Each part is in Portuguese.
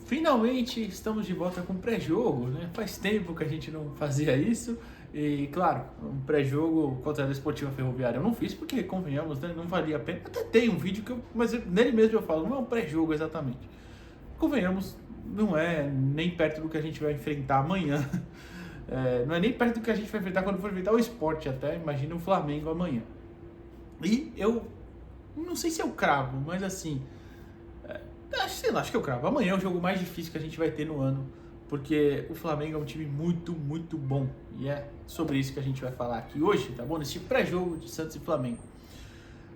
Finalmente estamos de volta com pré-jogo, né? Faz tempo que a gente não fazia isso. E claro, um pré-jogo contra a Desportiva Ferroviária eu não fiz porque, convenhamos, né, não valia a pena. Até tem um vídeo mas nele mesmo eu falo, não é um pré-jogo exatamente. Convenhamos, não é nem perto do que a gente vai enfrentar amanhã. Não é nem perto do que a gente vai enfrentar quando for enfrentar o Sport até. Imagina o Flamengo amanhã. E eu não sei se eu cravo, mas assim, sei lá, acho que eu cravo. Amanhã é o jogo mais difícil que a gente vai ter no ano, porque o Flamengo é um time muito, muito bom. E é sobre isso que a gente vai falar aqui hoje, tá bom? Nesse pré-jogo de Santos e Flamengo.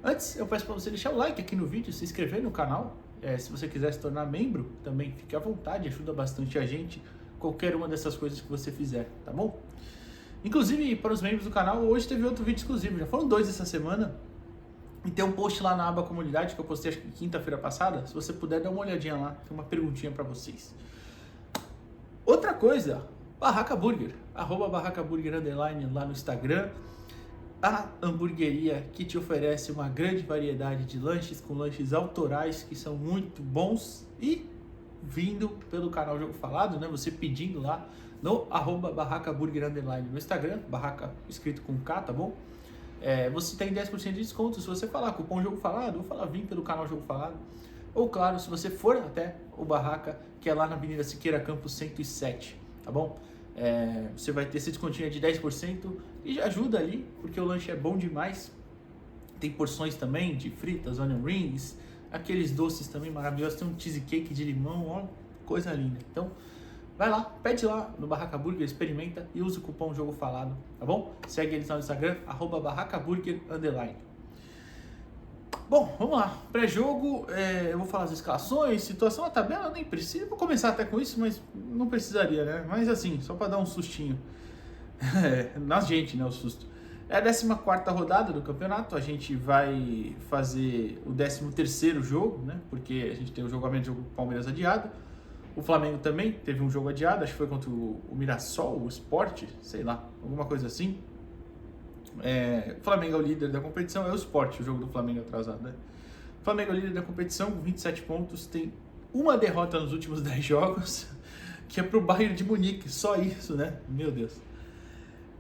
Antes, eu peço para você deixar o like aqui no vídeo, se inscrever no canal. Se você quiser se tornar membro, também fique à vontade, ajuda bastante a gente. Qualquer uma dessas coisas que você fizer, tá bom? Inclusive, para os membros do canal, hoje teve outro vídeo exclusivo. Já foram 2 essa semana. E tem um post lá na aba comunidade que eu postei acho que quinta-feira passada. Se você puder dar uma olhadinha lá, tem uma perguntinha para vocês. Outra coisa, Barraca Burger, @Barraca Burger _ lá no Instagram. A hamburgueria que te oferece uma grande variedade de lanches, com lanches autorais que são muito bons e vindo pelo canal Jogo Falado, né? Você pedindo lá no @Barraca Burger _ no Instagram, barraca escrito com K, tá bom? Você tem 10% de desconto se você falar cupom Jogo Falado ou falar vim pelo canal Jogo Falado. Ou claro, se você for até o Barraca, que é lá na Avenida Siqueira Campos 107, tá bom? Você vai ter esse descontinho de 10% e já ajuda ali, porque o lanche é bom demais. Tem porções também de fritas, onion rings, aqueles doces também maravilhosos. Tem um cheesecake de limão, ó, coisa linda. Então, vai lá, pede lá no Barraca Burger, experimenta e usa o cupom Jogo Falado, tá bom? Segue eles lá no Instagram, @Barraca Burger _ Bom, vamos lá. Pré-jogo, eu vou falar as escalações, situação, a tabela, nem precisa. Vou começar até com isso, mas não precisaria, né? Mas assim, só para dar um sustinho. Na gente, né? O susto. É a 14ª rodada do campeonato. A gente vai fazer o 13º jogo, né? Porque a gente tem o jogamento do jogo do Palmeiras adiado. O Flamengo também teve um jogo adiado, acho que foi contra o Mirassol, o Sport, sei lá, alguma coisa assim. O Flamengo é o líder da competição, é o Sport, o jogo do Flamengo atrasado, né? O Flamengo é o líder da competição com 27 pontos, tem uma derrota nos últimos 10 jogos, que é pro Bayern de Munique, só isso, né? Meu Deus.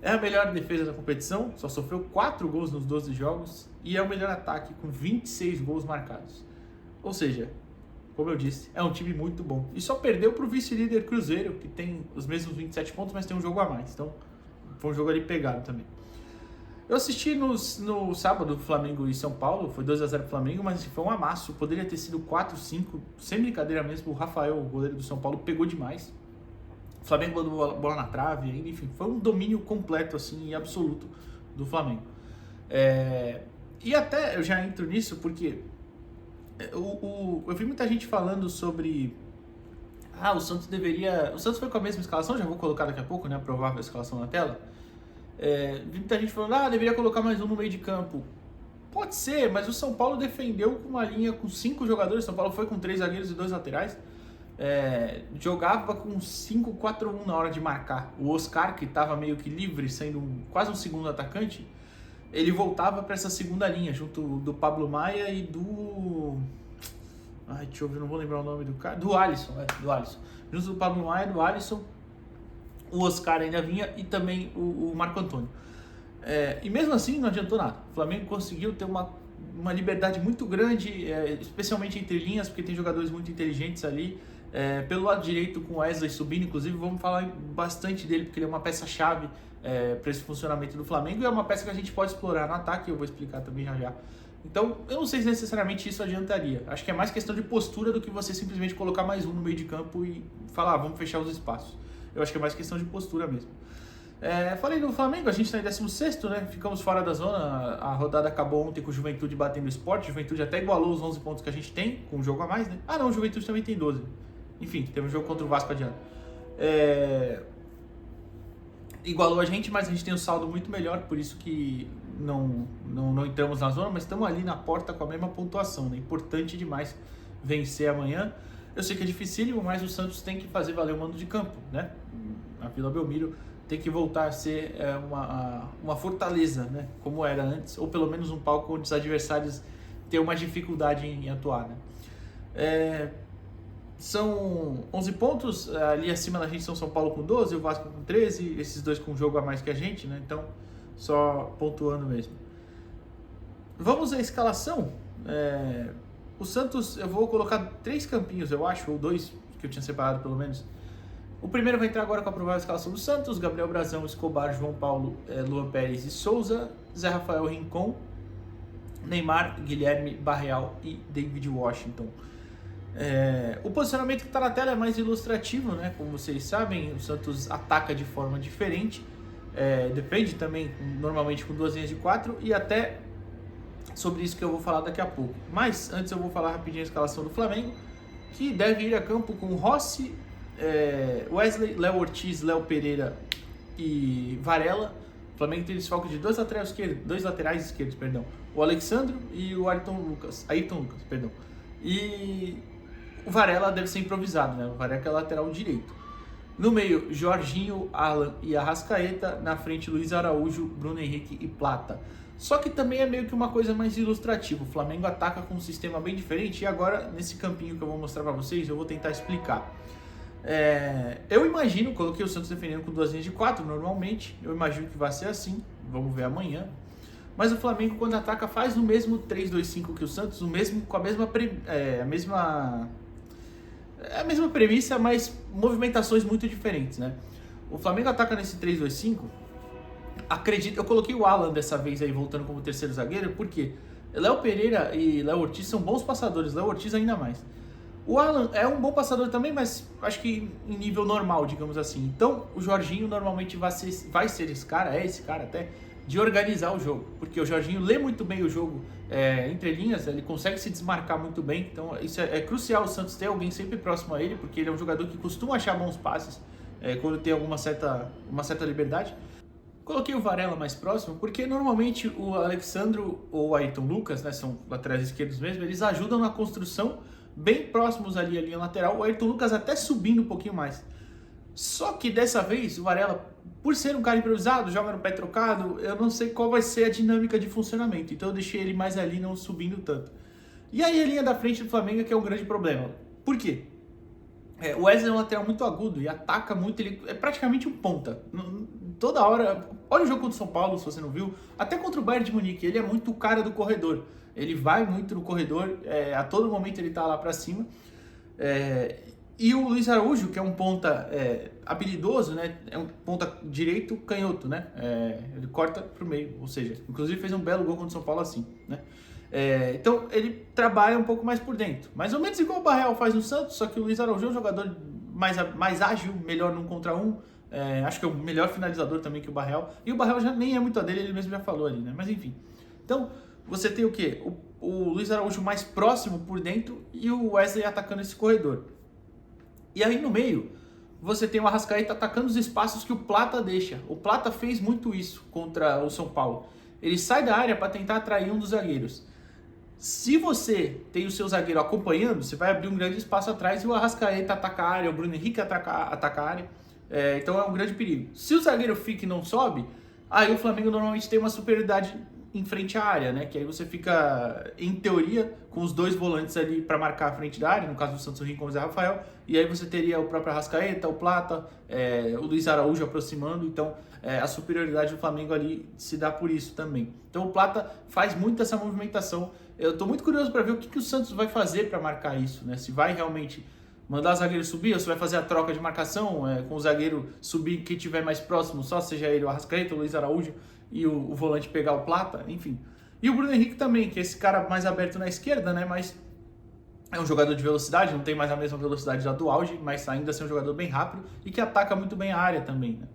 É a melhor defesa da competição, só sofreu 4 gols nos 12 jogos, e é o melhor ataque com 26 gols marcados. Ou seja, como eu disse, é um time muito bom. E só perdeu pro vice-líder Cruzeiro, que tem os mesmos 27 pontos, mas tem um jogo a mais. Então, foi um jogo ali pegado também. Eu assisti no sábado Flamengo e São Paulo, foi 2-0 pro Flamengo, mas foi um amasso, poderia ter sido 4-5, sem brincadeira mesmo. O Rafael, o goleiro do São Paulo, pegou demais. O Flamengo botou bola na trave, ainda, enfim, foi um domínio completo assim e absoluto do Flamengo. E até eu já entro nisso porque eu vi muita gente falando sobre o Santos deveria... O Santos foi com a mesma escalação, já vou colocar daqui a pouco, né, a provável escalação na tela. Vi muita gente falando, deveria colocar mais um no meio de campo. Pode ser, mas o São Paulo defendeu com uma linha com 5 jogadores. O São Paulo foi com 3 zagueiros e 2 laterais. Jogava com 5-4-1 na hora de marcar. O Oscar, que estava meio que livre, sendo quase um segundo atacante, ele voltava para essa segunda linha, junto do Pablo Maia e do... deixa eu ver, não vou lembrar o nome do cara. Do Alisson, do Alisson. Junto do Pablo Maia, do Alisson, o Oscar ainda vinha e também o Marco Antônio. E mesmo assim não adiantou nada. O Flamengo conseguiu ter uma liberdade muito grande, especialmente entre linhas, porque tem jogadores muito inteligentes ali. Pelo lado direito com o Wesley subindo, inclusive vamos falar bastante dele, porque ele é uma peça-chave para esse funcionamento do Flamengo e é uma peça que a gente pode explorar no ataque, eu vou explicar também já já. Então, eu não sei se necessariamente isso adiantaria. Acho que é mais questão de postura do que você simplesmente colocar mais um no meio de campo e falar, vamos fechar os espaços. Eu acho que é mais questão de postura mesmo. Falei do Flamengo, a gente está em 16º, né? Ficamos fora da zona. A rodada acabou ontem com o Juventude batendo o Sport. O Juventude até igualou os 11 pontos que a gente tem, com um jogo a mais, né? Não, o Juventude também tem 12. Enfim, teve um jogo contra o Vasco adiante. Igualou a gente, mas a gente tem um saldo muito melhor, por isso que não entramos na zona, mas estamos ali na porta com a mesma pontuação, né? Importante demais vencer amanhã. Eu sei que é dificílimo, mas o Santos tem que fazer valer o mando de campo, né? A Vila Belmiro tem que voltar a ser uma fortaleza, né? Como era antes, ou pelo menos um palco onde os adversários têm uma dificuldade em atuar, né? São 11 pontos, ali acima da gente são São Paulo com 12, o Vasco com 13, esses dois com jogo a mais que a gente, né? Então, só pontuando mesmo. Vamos à escalação. O Santos, eu vou colocar 3 campinhos, eu acho, ou 2, que eu tinha separado pelo menos. O primeiro vai entrar agora com a provável escalação do Santos: Gabriel Brazão, Escobar, João Paulo, Luan Pérez e Souza, Zé Rafael, Rincon, Neymar, Guilherme, Barreal e David Washington. O posicionamento que está na tela é mais ilustrativo, né? Como vocês sabem, o Santos ataca de forma diferente, depende também, normalmente com 2 linhas de 4, e até sobre isso que eu vou falar daqui a pouco. Mas antes eu vou falar rapidinho a escalação do Flamengo, que deve ir a campo com Rossi, Wesley, Léo Ortiz, Léo Pereira e Varela. O Flamengo tem desfalque de 2 laterais esquerdos, o Alexandro e o Ayrton Lucas, e o Varela deve ser improvisado, né? O Varela é lateral direito. No meio, Jorginho, Alan e Arrascaeta. Na frente, Luiz Araújo, Bruno Henrique e Plata. Só que também é meio que uma coisa mais ilustrativa. O Flamengo ataca com um sistema bem diferente. E agora, nesse campinho que eu vou mostrar para vocês, eu vou tentar explicar. Eu imagino, coloquei o Santos defendendo com 2 linhas de 4 normalmente. Eu imagino que vai ser assim. Vamos ver amanhã. Mas o Flamengo, quando ataca, faz no mesmo 3-2-5 que o Santos, com a mesma premissa, mas movimentações muito diferentes, né? O Flamengo ataca nesse 3-2-5. Eu coloquei o Alan dessa vez aí voltando como terceiro zagueiro, porque Léo Pereira e Léo Ortiz são bons passadores, Léo Ortiz ainda mais. O Alan é um bom passador também, mas acho que em nível normal, digamos assim. Então, o Jorginho normalmente vai ser esse cara até, de organizar o jogo, porque o Jorginho lê muito bem o jogo entre linhas, ele consegue se desmarcar muito bem, então isso é crucial o Santos ter alguém sempre próximo a ele, porque ele é um jogador que costuma achar bons passes quando tem uma certa liberdade. Coloquei o Varela mais próximo, porque normalmente o Alexandro ou o Ayrton Lucas, né, são laterais esquerdos mesmo, eles ajudam na construção, bem próximos ali à linha lateral, o Ayrton Lucas até subindo um pouquinho mais. Só que dessa vez, o Varela, por ser um cara improvisado, joga no pé trocado, eu não sei qual vai ser a dinâmica de funcionamento. Então eu deixei ele mais ali, não subindo tanto. E aí a linha da frente do Flamengo é que é um grande problema. Por quê? O Wesley é um lateral muito agudo e ataca muito, ele é praticamente um ponta. Toda hora, olha o jogo contra o São Paulo, se você não viu, até contra o Bayern de Munique, ele é muito o cara do corredor. Ele vai muito no corredor, a todo momento ele tá lá pra cima. E o Luiz Araújo, que é um ponta habilidoso, né? É um ponta direito canhoto, né? Ele corta pro meio, ou seja, inclusive fez um belo gol contra o São Paulo assim, né? Então ele trabalha um pouco mais por dentro, mais ou menos igual o Barreal faz no Santos, só que o Luiz Araújo é um jogador mais ágil, melhor num contra um. Acho que é o melhor finalizador também que o Barreal. E o Barreal já nem é muito a dele, ele mesmo já falou ali, né? Mas enfim. Então, você tem o quê? O Luiz Araújo mais próximo por dentro e o Wesley atacando esse corredor. E aí no meio, você tem o Arrascaeta atacando os espaços que o Plata deixa. O Plata fez muito isso contra o São Paulo. Ele sai da área para tentar atrair um dos zagueiros. Se você tem o seu zagueiro acompanhando, você vai abrir um grande espaço atrás e o Arrascaeta ataca a área, o Bruno Henrique ataca a área. Então é um grande perigo. Se o zagueiro fica e não sobe, aí o Flamengo normalmente tem uma superioridade em frente à área, né? Que aí você fica, em teoria, com os 2 volantes ali para marcar a frente da área, no caso do Santos, o Rincon e o Zé Rafael, e aí você teria o próprio Arrascaeta, o Plata, o Luiz Araújo aproximando, então a superioridade do Flamengo ali se dá por isso também. Então o Plata faz muito essa movimentação. Eu estou muito curioso para ver o que o Santos vai fazer para marcar isso, né? Se vai realmente mandar o zagueiro subir, ou se vai fazer a troca de marcação, com o zagueiro subir quem tiver mais próximo, só seja ele o Arrascaeta, o Luiz Araújo, e o volante pegar o Plata, enfim. E o Bruno Henrique também, que é esse cara mais aberto na esquerda, né? Mas é um jogador de velocidade, não tem mais a mesma velocidade do auge, mas ainda assim é um jogador bem rápido e que ataca muito bem a área também, né?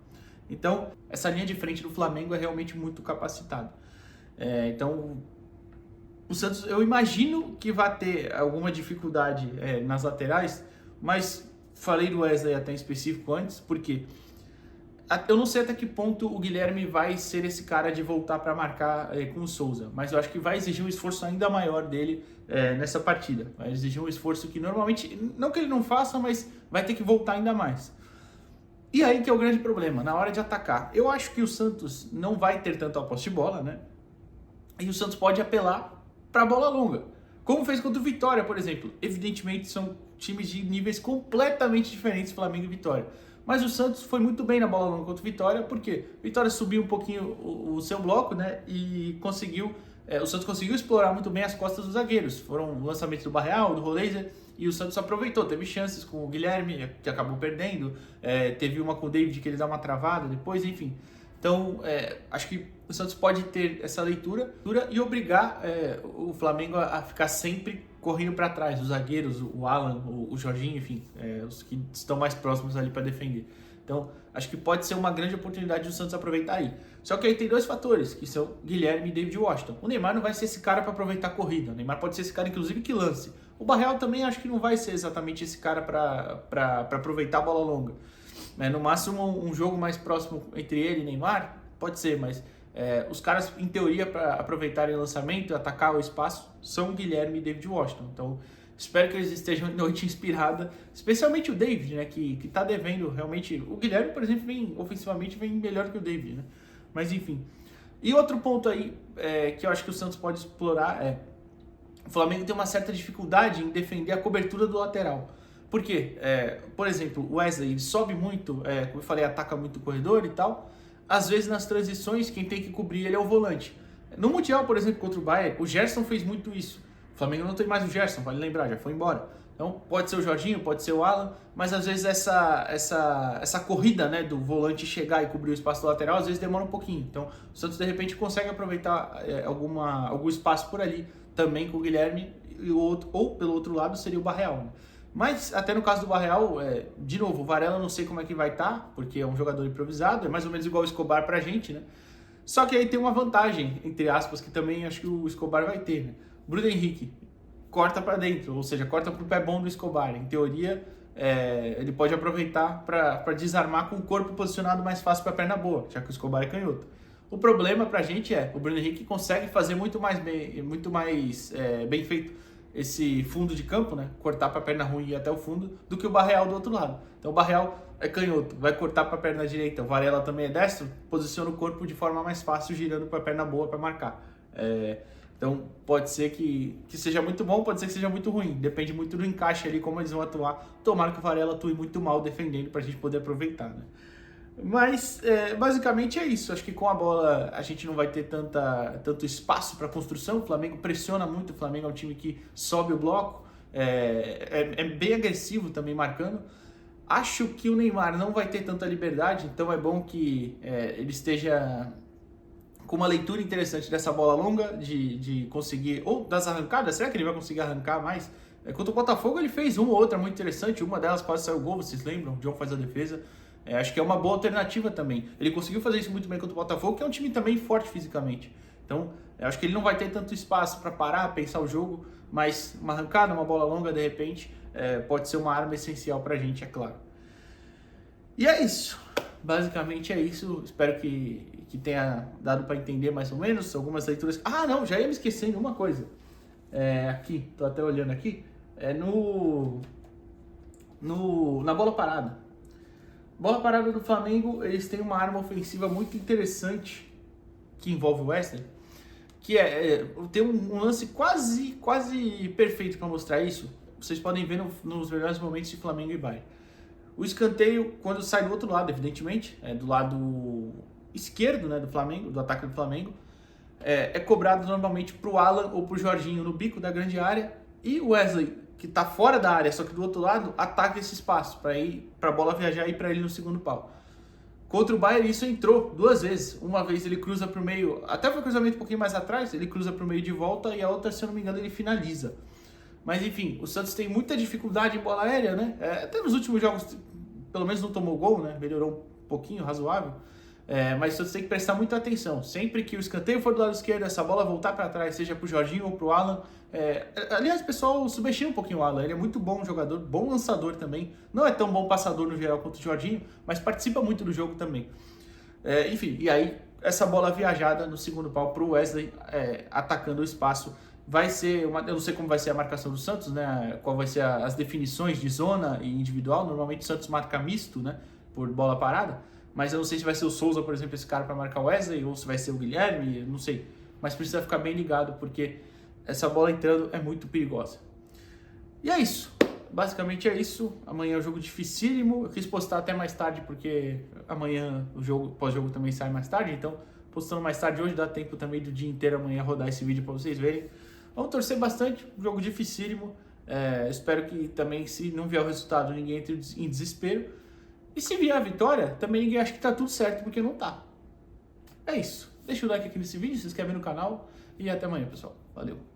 Então, essa linha de frente do Flamengo é realmente muito capacitada. Então, o Santos, eu imagino que vai ter alguma dificuldade nas laterais, mas falei do Wesley até em específico antes, porque eu não sei até que ponto o Guilherme vai ser esse cara de voltar para marcar com o Souza, mas eu acho que vai exigir um esforço ainda maior dele nessa partida. Vai exigir um esforço que normalmente, não que ele não faça, mas vai ter que voltar ainda mais. E aí que é o grande problema, na hora de atacar. Eu acho que o Santos não vai ter tanto a posse de bola, né? E o Santos pode apelar para a bola longa. como fez contra o Vitória, por exemplo. Evidentemente são times de níveis completamente diferentes, Flamengo e Vitória. Mas o Santos foi muito bem na bola longa contra o Vitória, porque o Vitória subiu um pouquinho o seu bloco, né? E conseguiu, o Santos conseguiu explorar muito bem as costas dos zagueiros. Foram lançamentos do Barreal, do Roleiser, e o Santos aproveitou. Teve chances com o Guilherme, que acabou perdendo. Teve uma com o David, que ele dá uma travada depois, enfim. Então, acho que o Santos pode ter essa leitura e obrigar o Flamengo a ficar sempre correndo para trás, os zagueiros, o Alan, o Jorginho, enfim, os que estão mais próximos ali para defender. Então, acho que pode ser uma grande oportunidade do Santos aproveitar aí. Só que aí tem dois fatores, que são Guilherme e David Washington. O Neymar não vai ser esse cara para aproveitar a corrida. O Neymar pode ser esse cara, inclusive, que lance. O Barreal também acho que não vai ser exatamente esse cara para aproveitar a bola longa. No máximo, um jogo mais próximo entre ele e Neymar, pode ser, mas os caras, em teoria, para aproveitarem o lançamento e atacar o espaço, são Guilherme e David Washington. Então, espero que eles estejam em noite inspirada, especialmente o David, né, que tá devendo realmente. O Guilherme, por exemplo, ofensivamente vem melhor que o David, né? Mas enfim. E outro ponto aí que eu acho que o Santos pode explorar o Flamengo tem uma certa dificuldade em defender a cobertura do lateral. Por quê? Por exemplo, o Wesley ele sobe muito, como eu falei, ataca muito o corredor e tal. Às vezes nas transições quem tem que cobrir ele é o volante. No Mundial, por exemplo, contra o Bayern, o Gerson fez muito isso. O Flamengo não tem mais o Gerson, vale lembrar, já foi embora. Então pode ser o Jorginho, pode ser o Alan, mas às vezes essa corrida, né, do volante chegar e cobrir o espaço do lateral, às vezes demora um pouquinho. Então o Santos de repente consegue aproveitar algum espaço por ali, também com o Guilherme, ou pelo outro lado seria o Barreal, né? Mas até no caso do Barreal, de novo, o Varela não sei como é que vai estar, porque é um jogador improvisado, é mais ou menos igual o Escobar pra gente, né? Só que aí tem uma vantagem, entre aspas, que também acho que o Escobar vai ter, né? Bruno Henrique corta para dentro, ou seja, corta pro pé bom do Escobar. Em teoria, ele pode aproveitar para desarmar com o corpo posicionado mais fácil para a perna boa, já que o Escobar é canhoto. O problema pra gente o Bruno Henrique consegue fazer muito mais bem feito esse fundo de campo, né? Cortar para a perna ruim e ir até o fundo, do que o Barreal do outro lado. Então o Barreal é canhoto, vai cortar para a perna direita. O Varela também é destro, posiciona o corpo de forma mais fácil, girando para a perna boa para marcar. Então pode ser que seja muito bom, pode ser que seja muito ruim. Depende muito do encaixe ali, como eles vão atuar. Tomara que o Varela atue muito mal defendendo para a gente poder aproveitar, né? Mas basicamente é isso. Acho que com a bola a gente não vai ter tanto espaço para construção. O Flamengo pressiona muito. O Flamengo é um time que sobe o bloco, é bem agressivo também marcando. Acho que o Neymar não vai ter tanta liberdade, então é bom que ele esteja com uma leitura interessante dessa bola longa, de conseguir, ou das arrancadas. Será que ele vai conseguir arrancar mais? Contra o Botafogo ele fez uma ou outra muito interessante, uma delas quase saiu gol, vocês lembram? O John faz a defesa. Acho que é uma boa alternativa também. Ele conseguiu fazer isso muito bem contra o Botafogo, que é um time também forte fisicamente. Então, acho que ele não vai ter tanto espaço para parar, pensar o jogo, mas uma arrancada, uma bola longa, de repente, pode ser uma arma essencial para a gente, é claro. E é isso. Basicamente é isso. Espero que tenha dado para entender mais ou menos algumas leituras. Ah, não, já ia me esquecendo uma coisa. Aqui, tô até olhando aqui. Na bola parada. Bola parada do Flamengo, eles têm uma arma ofensiva muito interessante que envolve o Wesley, que tem um lance quase perfeito para mostrar isso. Vocês podem ver nos melhores momentos de Flamengo e Bayern. O escanteio, quando sai do outro lado, evidentemente, do lado esquerdo, né, do Flamengo, do ataque do Flamengo, é cobrado normalmente para o Alan ou para o Jorginho no bico da grande área, e o Wesley, que está fora da área, só que do outro lado, ataca esse espaço para a bola viajar e ir para ele no segundo pau. Contra o Bayern isso entrou duas vezes. Uma vez ele cruza para o meio, até foi um cruzamento um pouquinho mais atrás, ele cruza para o meio de volta, e a outra, se eu não me engano, ele finaliza. Mas enfim, o Santos tem muita dificuldade em bola aérea, né? Até nos últimos jogos, pelo menos não tomou gol, né? Melhorou um pouquinho, razoável. Mas o Santos tem que prestar muita atenção. Sempre que o escanteio for do lado esquerdo, essa bola voltar para trás, seja para o Jorginho ou para o Alan. Aliás, o pessoal subestima um pouquinho o Alan. Ele é muito bom jogador, bom lançador também. Não é tão bom passador no geral quanto o Jorginho, mas participa muito do jogo também. Enfim, e aí essa bola viajada no segundo pau para o Wesley, atacando o espaço. Vai ser eu não sei como vai ser a marcação do Santos, né? Qual vai ser as definições de zona e individual. Normalmente o Santos marca misto, né? Por bola parada. Mas eu não sei se vai ser o Souza, por exemplo, esse cara para marcar o Wesley, ou se vai ser o Guilherme, não sei. Mas precisa ficar bem ligado, porque essa bola entrando é muito perigosa. E é isso. Basicamente é isso. Amanhã é um jogo dificílimo. Eu quis postar até mais tarde porque amanhã o jogo, pós-jogo também sai mais tarde. Então, postando mais tarde hoje, dá tempo também do dia inteiro amanhã rodar esse vídeo para vocês verem. Vamos torcer bastante. Um jogo dificílimo. Espero que também, se não vier o resultado, ninguém entre em desespero. E se vier a vitória, também ninguém acha que tá tudo certo, porque não tá. É isso. Deixa o like aqui nesse vídeo, se inscreve no canal e até amanhã, pessoal. Valeu!